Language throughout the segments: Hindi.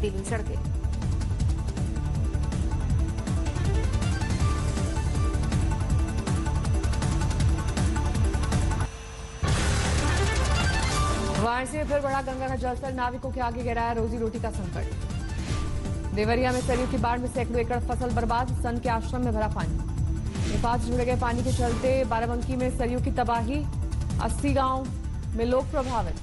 रेतीली सड़कें। वाराणसी में फिर बढ़ा गंगा का जलस्तर, नाविकों के आगे गिराया रोजी रोटी का संकट। देवरिया में सरयू की बाढ़ में सैकड़ों एकड़ फसल बर्बाद, संत के आश्रम में भरा पानी। नेपाल से जुड़े गए पानी के चलते बाराबंकी में सरयू की तबाही, 80 गांव में लोग प्रभावित।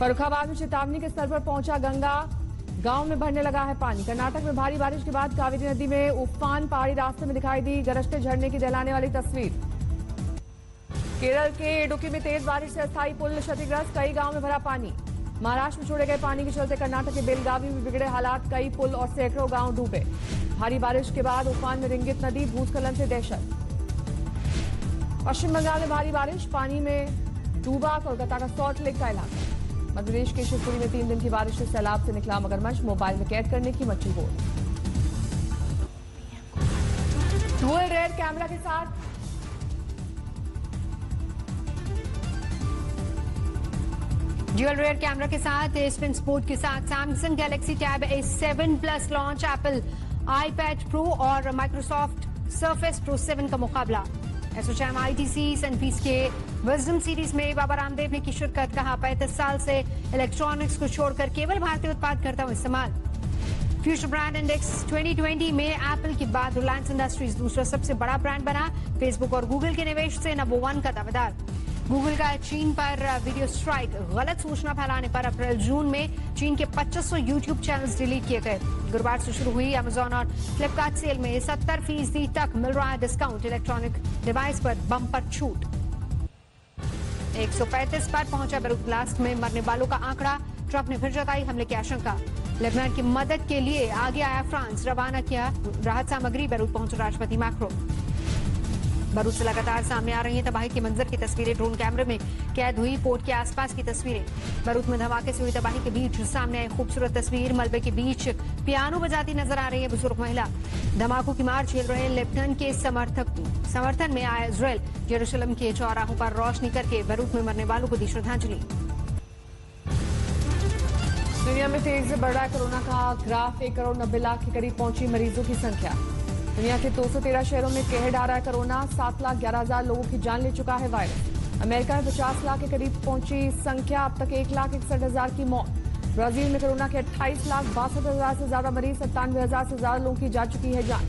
फर्रुखाबाद में चेतावनी के स्तर पर पहुंचा गंगा, गांव में भरने लगा है पानी। कर्नाटक में भारी बारिश के बाद कावेरी नदी में उफान, पहाड़ी रास्ते में दिखाई दी गरजते झरने की दहलाने वाली तस्वीर। केरल के इडुक्की में तेज बारिश से अस्थायी पुल क्षतिग्रस्त, कई गांव में भरा पानी। महाराष्ट्र में छोड़े गए पानी के चलते कर्नाटक के बेलगावी में बिगड़े हालात, कई पुल और सैकड़ों गांव डूबे। भारी बारिश के बाद उफान में रिंगित नदी, भूस्खलन से दहशत। पश्चिम बंगाल में भारी बारिश, पानी में डूबा कोलकाता का सॉल्ट लेक का इलाका। मध्य प्रदेश के शिवपुरी में 3 दिन की बारिश से सैलाब से निकला मगरमच्छ, मोबाइल में कैद करने की मची होड़। डुअल रेयर कैमरा के साथ ड्यूल रेयर कैमरा के साथ स्पिन स्पोर्ट के साथ Samsung Galaxy tab A7 plus launch, Apple iPad pro और माइक्रोसॉफ्ट सर्फेस प्रो 7 का मुकाबला। एसोचैम ITC सनफीस के विजडम सीरीज में बाबा रामदेव ने की शिरकत, कहा 35 साल से इलेक्ट्रॉनिक्स को छोड़कर केवल भारतीय उत्पाद करता हूं इस्तेमाल। फ्यूचर ब्रांड इंडेक्स 2020 में एप्पल के बाद रिलायंस इंडस्ट्रीज दूसरा सबसे बड़ा ब्रांड बना, फेसबुक और गूगल के निवेश से नंबर 1 का दावेदार। गूगल का चीन पर वीडियो स्ट्राइक, गलत सूचना फैलाने पर अप्रैल-जून में चीन के 2500 यूट्यूब चैनल्स डिलीट किए गए। गुरुवार से शुरू हुई अमेजॉन और फ्लिपकार्ट सेल में 70% तक मिल रहा है डिस्काउंट, इलेक्ट्रॉनिक डिवाइस पर बम्पर छूट। 135 पर पहुंचा बेरूत ब्लास्ट में मरने वालों का आंकड़ा, ट्रंप ने फिर जताई हमले की आशंका। लेबनान की मदद के लिए आगे आया फ्रांस, रवाना किया राहत सामग्री, बेरूत पहुंचे राष्ट्रपति मैक्रो। बेरूत से लगातार सामने आ रही है तबाही के मंजर की तस्वीरें, ड्रोन कैमरे में कैद हुई पोर्ट के आसपास की तस्वीरें। बेरूत में धमाके से हुई तबाही के बीच सामने आई खूबसूरत तस्वीर, मलबे के बीच पियानो बजाती नजर आ रही है बुजुर्ग महिला। धमाकों की मार झेल रहे लेबनान के समर्थन में आया इजरायल, यरूशलेम के चौराहों पर रोशनी करके बेरूत में मरने वालों को दी श्रद्धांजलि। दुनिया में तेजी से बढ़ रहा है कोरोना का ग्राफ, 1 करोड़ 90 लाख के करीब पहुंची मरीजों की संख्या। दुनिया के 213 शहरों में कहर ढा रहा है कोरोना, 7,11,000 लोगों की जान ले चुका है वायरस। अमेरिका में 50 लाख के करीब पहुंची संख्या, अब तक 1,61,000 की मौत। ब्राजील में कोरोना के 28,62,000 से ज्यादा मरीज, 97,000 से ज्यादा लोगों की जा चुकी है जान।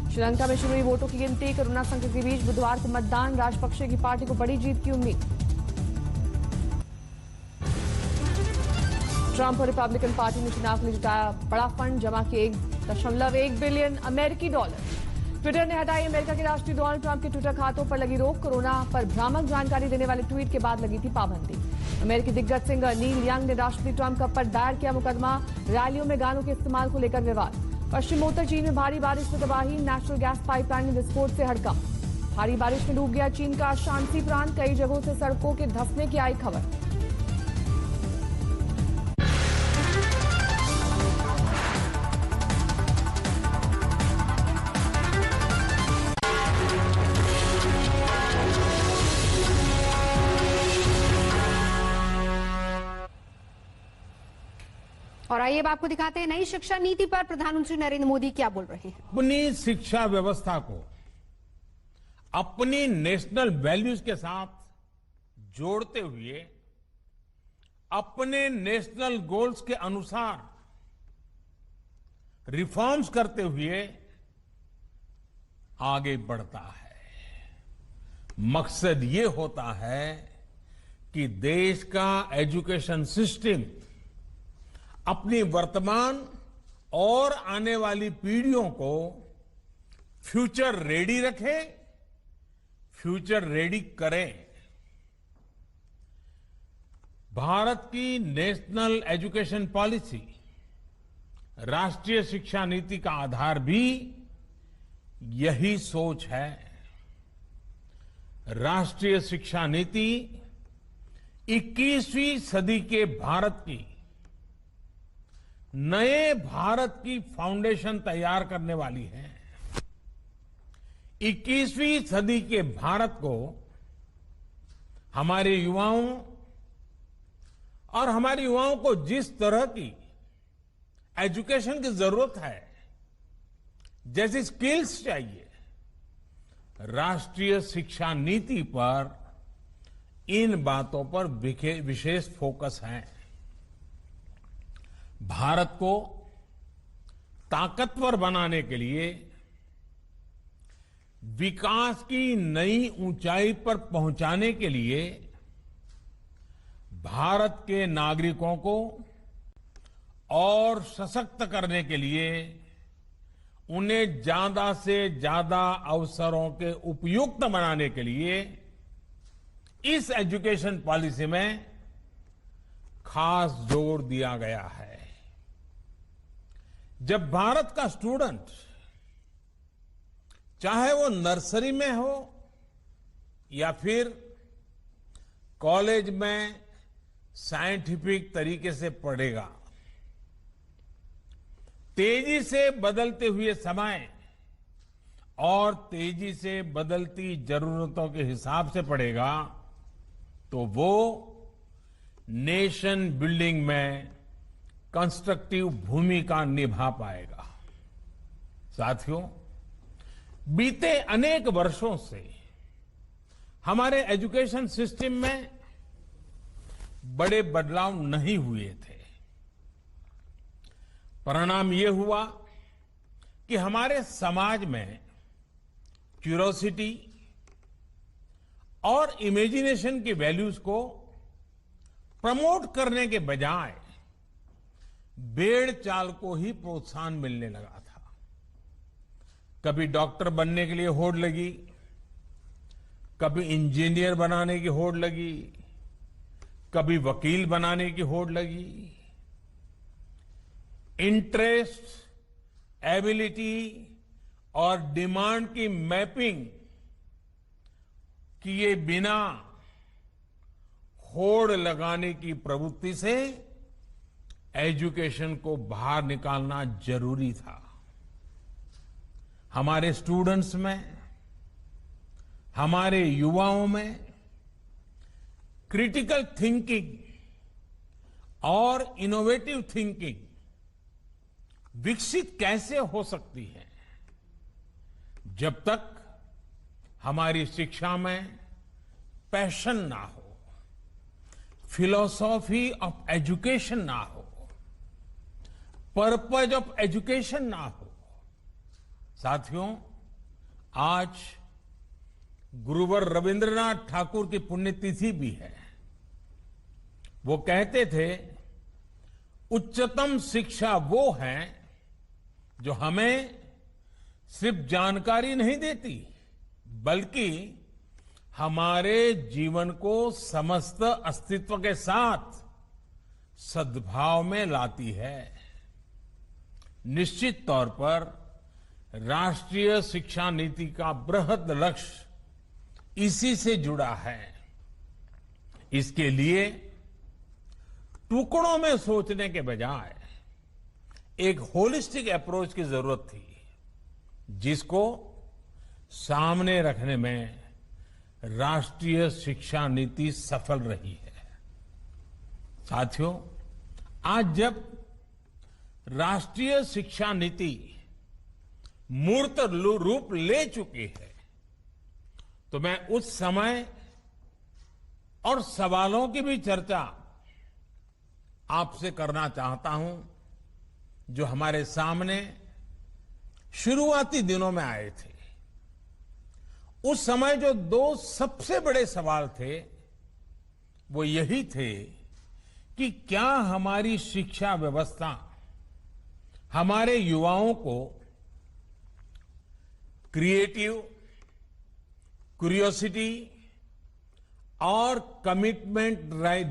श्रीलंका में शुरू हुई वोटों की गिनती, कोरोना संकट के बीच बुधवार को मतदान, राजपक्षे की पार्टी को बड़ी जीत की उम्मीद। ट्रंप और रिपब्लिकन पार्टी ने चुनाव के लिए जुटाया बड़ा फंड, जमा किए 1.1 बिलियन अमेरिकी डॉलर। ट्विटर ने हटाई अमेरिका के राष्ट्रपति डोनाल्ड ट्रंप के ट्विटर खातों पर लगी रोक, कोरोना पर भ्रामक जानकारी देने वाले ट्वीट के बाद लगी थी पाबंदी। अमेरिकी दिग्गज सिंगर नील यंग ने राष्ट्रपति ट्रंप पर दायर किया मुकदमा, रैलियों में गानों के इस्तेमाल को लेकर विवाद। पश्चिमोत्तर चीन में भारी बारिश से तबाही, नेशनल गैस पाइपलाइन में विस्फोट से हड़कंप। भारी बारिश में डूब गया चीन का शांसी प्रांत, कई जगहों से सड़कों के धंसने की आई खबर। और आइए अब आपको दिखाते हैं नई शिक्षा नीति पर प्रधानमंत्री नरेंद्र मोदी क्या बोल रहे हैं। अपनी शिक्षा व्यवस्था को अपनी नेशनल वैल्यूज के साथ जोड़ते हुए अपने नेशनल गोल्स के अनुसार रिफॉर्म्स करते हुए आगे बढ़ता है। मकसद ये होता है कि देश का एजुकेशन सिस्टम अपनी वर्तमान और आने वाली पीढ़ियों को फ्यूचर रेडी रखे, फ्यूचर रेडी करे। भारत की नेशनल एजुकेशन पॉलिसी, राष्ट्रीय शिक्षा नीति का आधार भी यही सोच है। राष्ट्रीय शिक्षा नीति 21वीं सदी के भारत की नए भारत की फाउंडेशन तैयार करने वाली है। 21वीं सदी के भारत को हमारे युवाओं और हमारे युवाओं को जिस तरह की एजुकेशन की जरूरत है, जैसी स्किल्स चाहिए, राष्ट्रीय शिक्षा नीति पर इन बातों पर विशेष फोकस है। भारत को ताकतवर बनाने के लिए, विकास की नई ऊंचाई पर पहुंचाने के लिए भारत के नागरिकों को और सशक्त करने के लिए उन्हें ज्यादा से ज्यादा अवसरों के उपयुक्त बनाने के लिए इस एजुकेशन पॉलिसी में खास जोर दिया गया है। जब भारत का स्टूडेंट, चाहे वो नर्सरी में हो या फिर कॉलेज में साइंटिफिक तरीके से पढ़ेगा, तेजी से बदलते हुए समय और तेजी से बदलती जरूरतों के हिसाब से पढ़ेगा, तो वो नेशन बिल्डिंग में कंस्ट्रक्टिव भूमिका निभा पाएगा। साथियों, बीते अनेक वर्षों से हमारे एजुकेशन सिस्टम में बड़े बदलाव नहीं हुए थे। परिणाम ये हुआ कि हमारे समाज में क्यूरोसिटी और इमेजिनेशन की वैल्यूज को प्रमोट करने के बजाय भेड़ चाल को ही प्रोत्साहन मिलने लगा था। कभी डॉक्टर बनने के लिए होड़ लगी, कभी इंजीनियर बनाने की होड़ लगी, कभी वकील बनाने की होड़ लगी। इंटरेस्ट, एबिलिटी और डिमांड की मैपिंग किए बिना होड़ लगाने की प्रवृत्ति से एजुकेशन को बाहर निकालना जरूरी था। हमारे स्टूडेंट्स में, हमारे युवाओं में क्रिटिकल थिंकिंग और इनोवेटिव थिंकिंग विकसित कैसे हो सकती है, जब तक हमारी शिक्षा में पैशन ना हो, फिलॉसॉफी ऑफ एजुकेशन ना हो, पर्पज ऑफ एजुकेशन ना हो। साथियों, आज गुरुवर रविंद्रनाथ ठाकुर की पुण्यतिथि भी है। वो कहते थे, उच्चतम शिक्षा वो है जो हमें सिर्फ जानकारी नहीं देती, बल्कि हमारे जीवन को समस्त अस्तित्व के साथ सद्भाव में लाती है। निश्चित तौर पर राष्ट्रीय शिक्षा नीति का बृहद लक्ष्य इसी से जुड़ा है। इसके लिए टुकड़ों में सोचने के बजाय एक होलिस्टिक अप्रोच की जरूरत थी, जिसको सामने रखने में राष्ट्रीय शिक्षा नीति सफल रही है। साथियों, आज जब राष्ट्रीय शिक्षा नीति मूर्त रूप ले चुकी है, तो मैं उस समय और सवालों की भी चर्चा आपसे करना चाहता हूं, जो हमारे सामने शुरुआती दिनों में आए थे। उस समय जो दो सबसे बड़े सवाल थे, वो यही थे कि क्या हमारी शिक्षा व्यवस्था हमारे युवाओं को क्रिएटिव, क्यूरियोसिटी और कमिटमेंट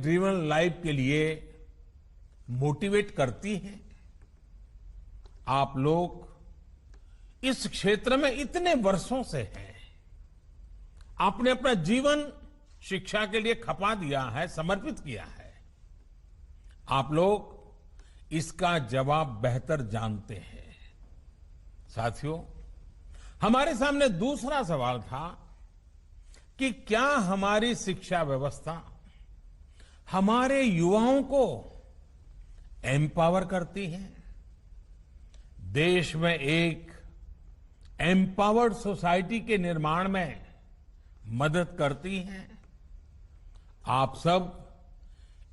ड्रिवन लाइफ के लिए मोटिवेट करती है। आप लोग इस क्षेत्र में इतने वर्षों से हैं, आपने अपना जीवन शिक्षा के लिए खपा दिया है, समर्पित किया है। आप लोग इसका जवाब बेहतर जानते हैं। साथियों, हमारे सामने दूसरा सवाल था कि क्या हमारी शिक्षा व्यवस्था हमारे युवाओं को एम्पावर करती है, देश में एक एम्पावर्ड सोसाइटी के निर्माण में मदद करती हैं। आप सब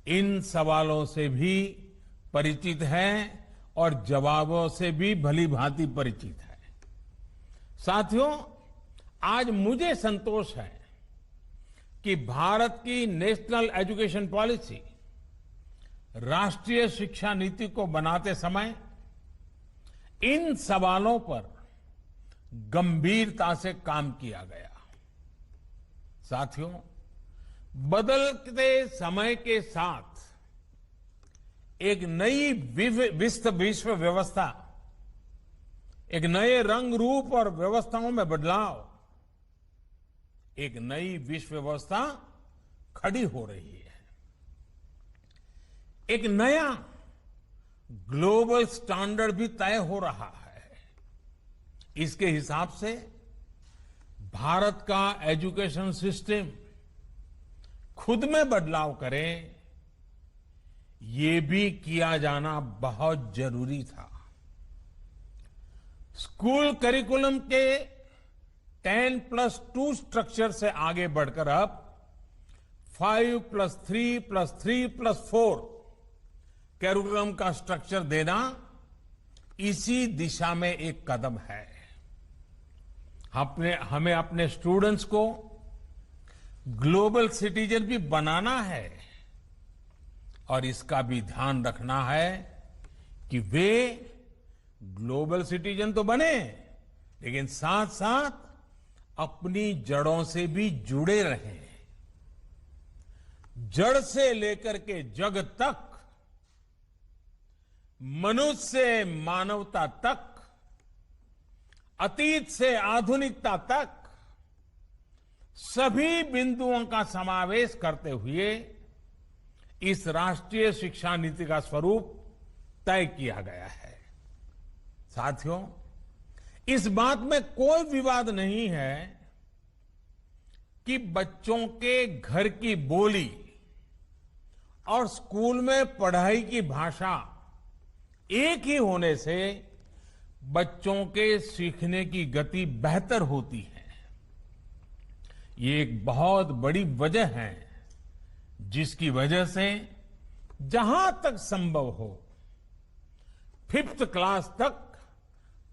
इन सवालों से भी परिचित हैं और जवाबों से भी भली भांति परिचित हैं। साथियों, आज मुझे संतोष है कि भारत की नेशनल एजुकेशन पॉलिसी, राष्ट्रीय शिक्षा नीति को बनाते समय इन सवालों पर गंभीरता से काम किया गया। साथियों, बदलते समय के साथ एक नई विश्व व्यवस्था, एक नए रंग रूप और व्यवस्थाओं में बदलाव, एक नई विश्व व्यवस्था खड़ी हो रही है। एक नया ग्लोबल स्टैंडर्ड भी तय हो रहा है। इसके हिसाब से भारत का एजुकेशन सिस्टम खुद में बदलाव करे, ये भी किया जाना बहुत जरूरी था। स्कूल करिकुलम के 10+2 स्ट्रक्चर से आगे बढ़कर अब 5+3+3+4 करिकुलम का स्ट्रक्चर देना इसी दिशा में एक कदम है। हमें अपने स्टूडेंट्स को ग्लोबल सिटीजन भी बनाना है और इसका भी ध्यान रखना है कि वे ग्लोबल सिटीजन तो बने, लेकिन साथ साथ अपनी जड़ों से भी जुड़े रहें। जड़ से लेकर के जग तक, मनुष्य से मानवता तक, अतीत से आधुनिकता तक सभी बिंदुओं का समावेश करते हुए इस राष्ट्रीय शिक्षा नीति का स्वरूप तय किया गया है। साथियों, इस बात में कोई विवाद नहीं है कि बच्चों के घर की बोली और स्कूल में पढ़ाई की भाषा एक ही होने से बच्चों के सीखने की गति बेहतर होती है। ये एक बहुत बड़ी वजह है जिसकी वजह से जहां तक संभव हो 5th क्लास तक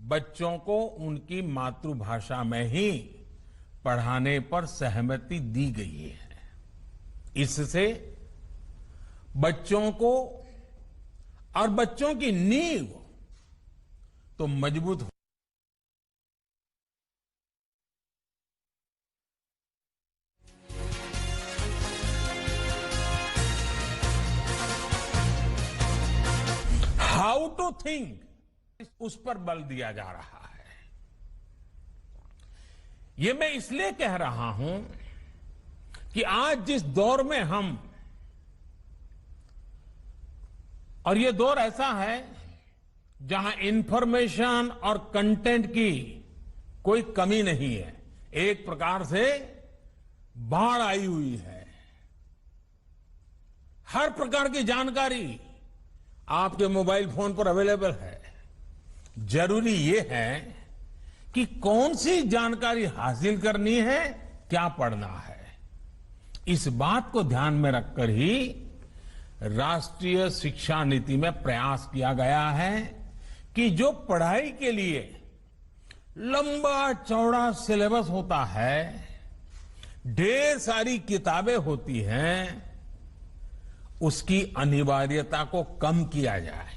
बच्चों को उनकी मातृभाषा में ही पढ़ाने पर सहमति दी गई है। इससे बच्चों को और बच्चों की नींव तो मजबूत हो। हाउ टू थिंक, उस पर बल दिया जा रहा है। ये मैं इसलिए कह रहा हूं कि आज जिस दौर में हम, और ये दौर ऐसा है जहां इंफॉर्मेशन और कंटेंट की कोई कमी नहीं है। एक प्रकार से बाढ़ आई हुई है। हर प्रकार की जानकारी आपके मोबाइल फोन पर अवेलेबल है। जरूरी ये है कि कौन सी जानकारी हासिल करनी है, क्या पढ़ना है। इस बात को ध्यान में रखकर ही राष्ट्रीय शिक्षा नीति में प्रयास किया गया है कि जो पढ़ाई के लिए लंबा चौड़ा सिलेबस होता है, ढेर सारी किताबें होती हैं, उसकी अनिवार्यता को कम किया जाए।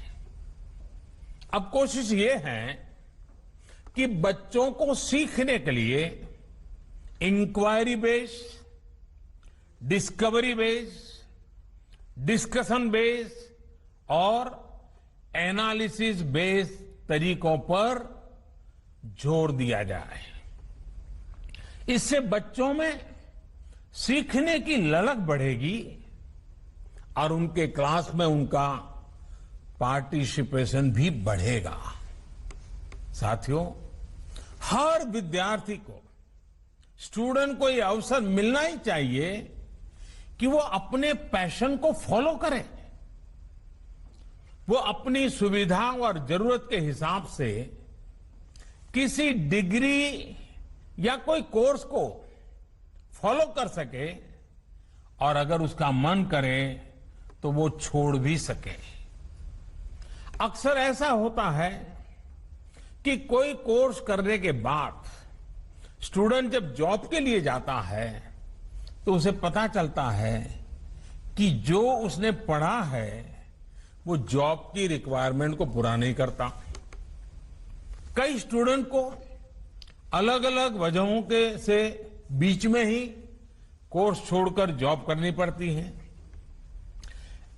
अब कोशिश ये है कि बच्चों को सीखने के लिए inquiry based, discovery based, discussion based और एनालिसिस बेस्ड तरीकों पर जोर दिया जाए। इससे बच्चों में सीखने की ललक बढ़ेगी और उनके क्लास में उनका पार्टिसिपेशन भी बढ़ेगा। साथियों, हर विद्यार्थी को, स्टूडेंट को यह अवसर मिलना ही चाहिए कि वो अपने पैशन को फॉलो करे। वो अपनी सुविधा और जरूरत के हिसाब से किसी डिग्री या कोई कोर्स को फॉलो कर सके और अगर उसका मन करे तो वो छोड़ भी सके। अक्सर ऐसा होता है कि कोई कोर्स करने के बाद स्टूडेंट जब जॉब के लिए जाता है तो उसे पता चलता है कि जो उसने पढ़ा है वो जॉब की रिक्वायरमेंट को पूरा नहीं करता। कई स्टूडेंट को अलग अलग वजहों के से बीच में ही कोर्स छोड़कर जॉब करनी पड़ती है।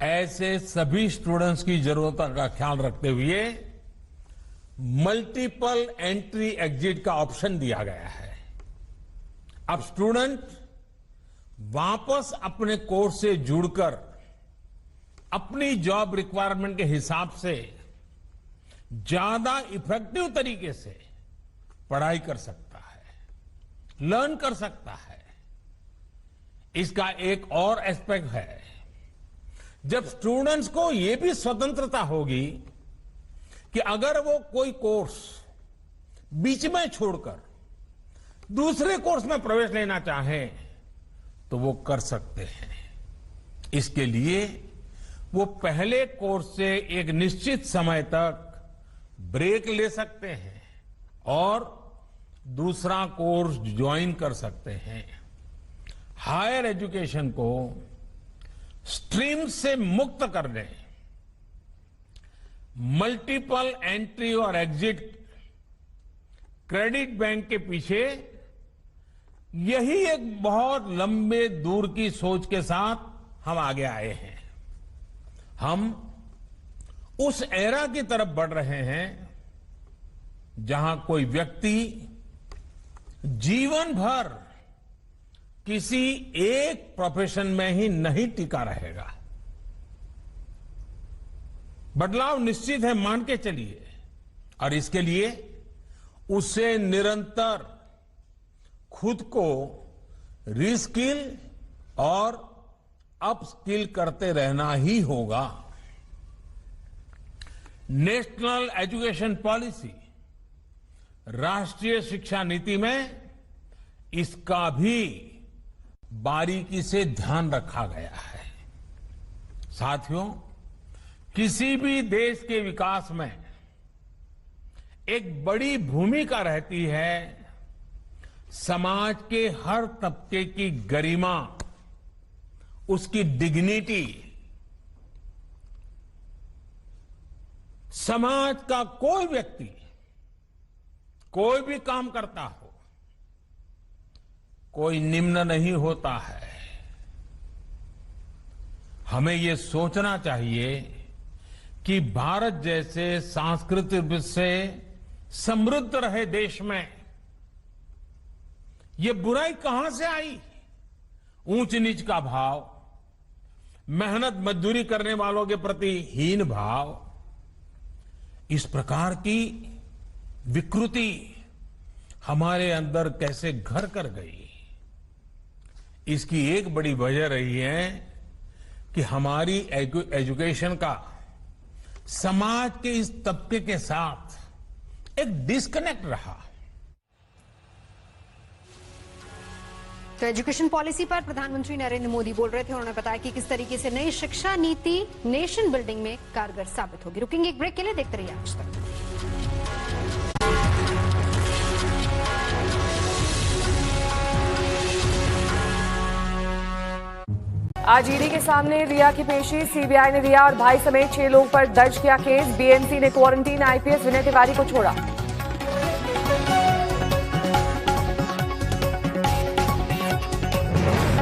ऐसे सभी स्टूडेंट्स की जरूरतों का ख्याल रखते हुए मल्टीपल एंट्री एग्जिट का ऑप्शन दिया गया है। अब स्टूडेंट वापस अपने कोर्स से जुड़कर अपनी जॉब रिक्वायरमेंट के हिसाब से ज्यादा इफेक्टिव तरीके से पढ़ाई कर सकता है, लर्न कर सकता है। इसका एक और एस्पेक्ट है, जब स्टूडेंट्स को यह भी स्वतंत्रता होगी कि अगर वो कोई कोर्स बीच में छोड़कर दूसरे कोर्स में प्रवेश लेना चाहे तो वो कर सकते हैं। इसके लिए वो पहले कोर्स से एक निश्चित समय तक ब्रेक ले सकते हैं और दूसरा कोर्स ज्वाइन कर सकते हैं। हायर एजुकेशन को स्ट्रीम से मुक्त करने, मल्टीपल एंट्री और एग्जिट क्रेडिट बैंक के पीछे यही एक बहुत लंबे दूर की सोच के साथ हम आगे आए हैं। हम उस एरा की तरफ बढ़ रहे हैं जहां कोई व्यक्ति जीवन भर किसी एक प्रोफेशन में ही नहीं टिका रहेगा। बदलाव निश्चित है, मान के चलिए, और इसके लिए उसे निरंतर खुद को रीस्किल और अपस्किल करते रहना ही होगा। नेशनल एजुकेशन पॉलिसी, राष्ट्रीय शिक्षा नीति में इसका भी बारीकी से ध्यान रखा गया है। साथियों, किसी भी देश के विकास में एक बड़ी भूमिका रहती है समाज के हर तबके की गरिमा, उसकी डिग्निटी। समाज का कोई व्यक्ति कोई भी काम करता हो, कोई निम्न नहीं होता है। हमें ये सोचना चाहिए कि भारत जैसे सांस्कृतिक से समृद्ध रहे देश में ये बुराई कहां से आई? ऊंच नीच का भाव, मेहनत मजदूरी करने वालों के प्रति हीन भाव, इस प्रकार की विकृति हमारे अंदर कैसे घर कर गई? इसकी एक बड़ी वजह रही है कि हमारी एजुकेशन का समाज के इस तबके के साथ एक डिस्कनेक्ट रहा। तो एजुकेशन पॉलिसी पर प्रधानमंत्री नरेंद्र मोदी बोल रहे थे। उन्होंने बताया कि किस तरीके से नई शिक्षा नीति नेशन बिल्डिंग में कारगर साबित होगी। रुकेंगे एक ब्रेक के लिए, देखते रहिए आज तक। आज ईडी के सामने रिया की पेशी। सीबीआई ने रिया और भाई समेत 6 लोगों पर दर्ज किया केस। बीएमसी ने क्वारंटीन आईपीएस विनय तिवारी को छोड़ा।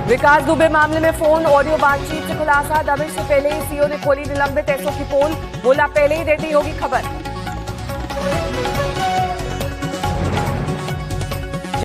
विकास दुबे मामले में फोन ऑडियो बातचीत से खुलासा। दबिश से पहले ही सीओ ने खोली निलंबित एसओ की पोल। बोला पहले ही देती होगी खबर।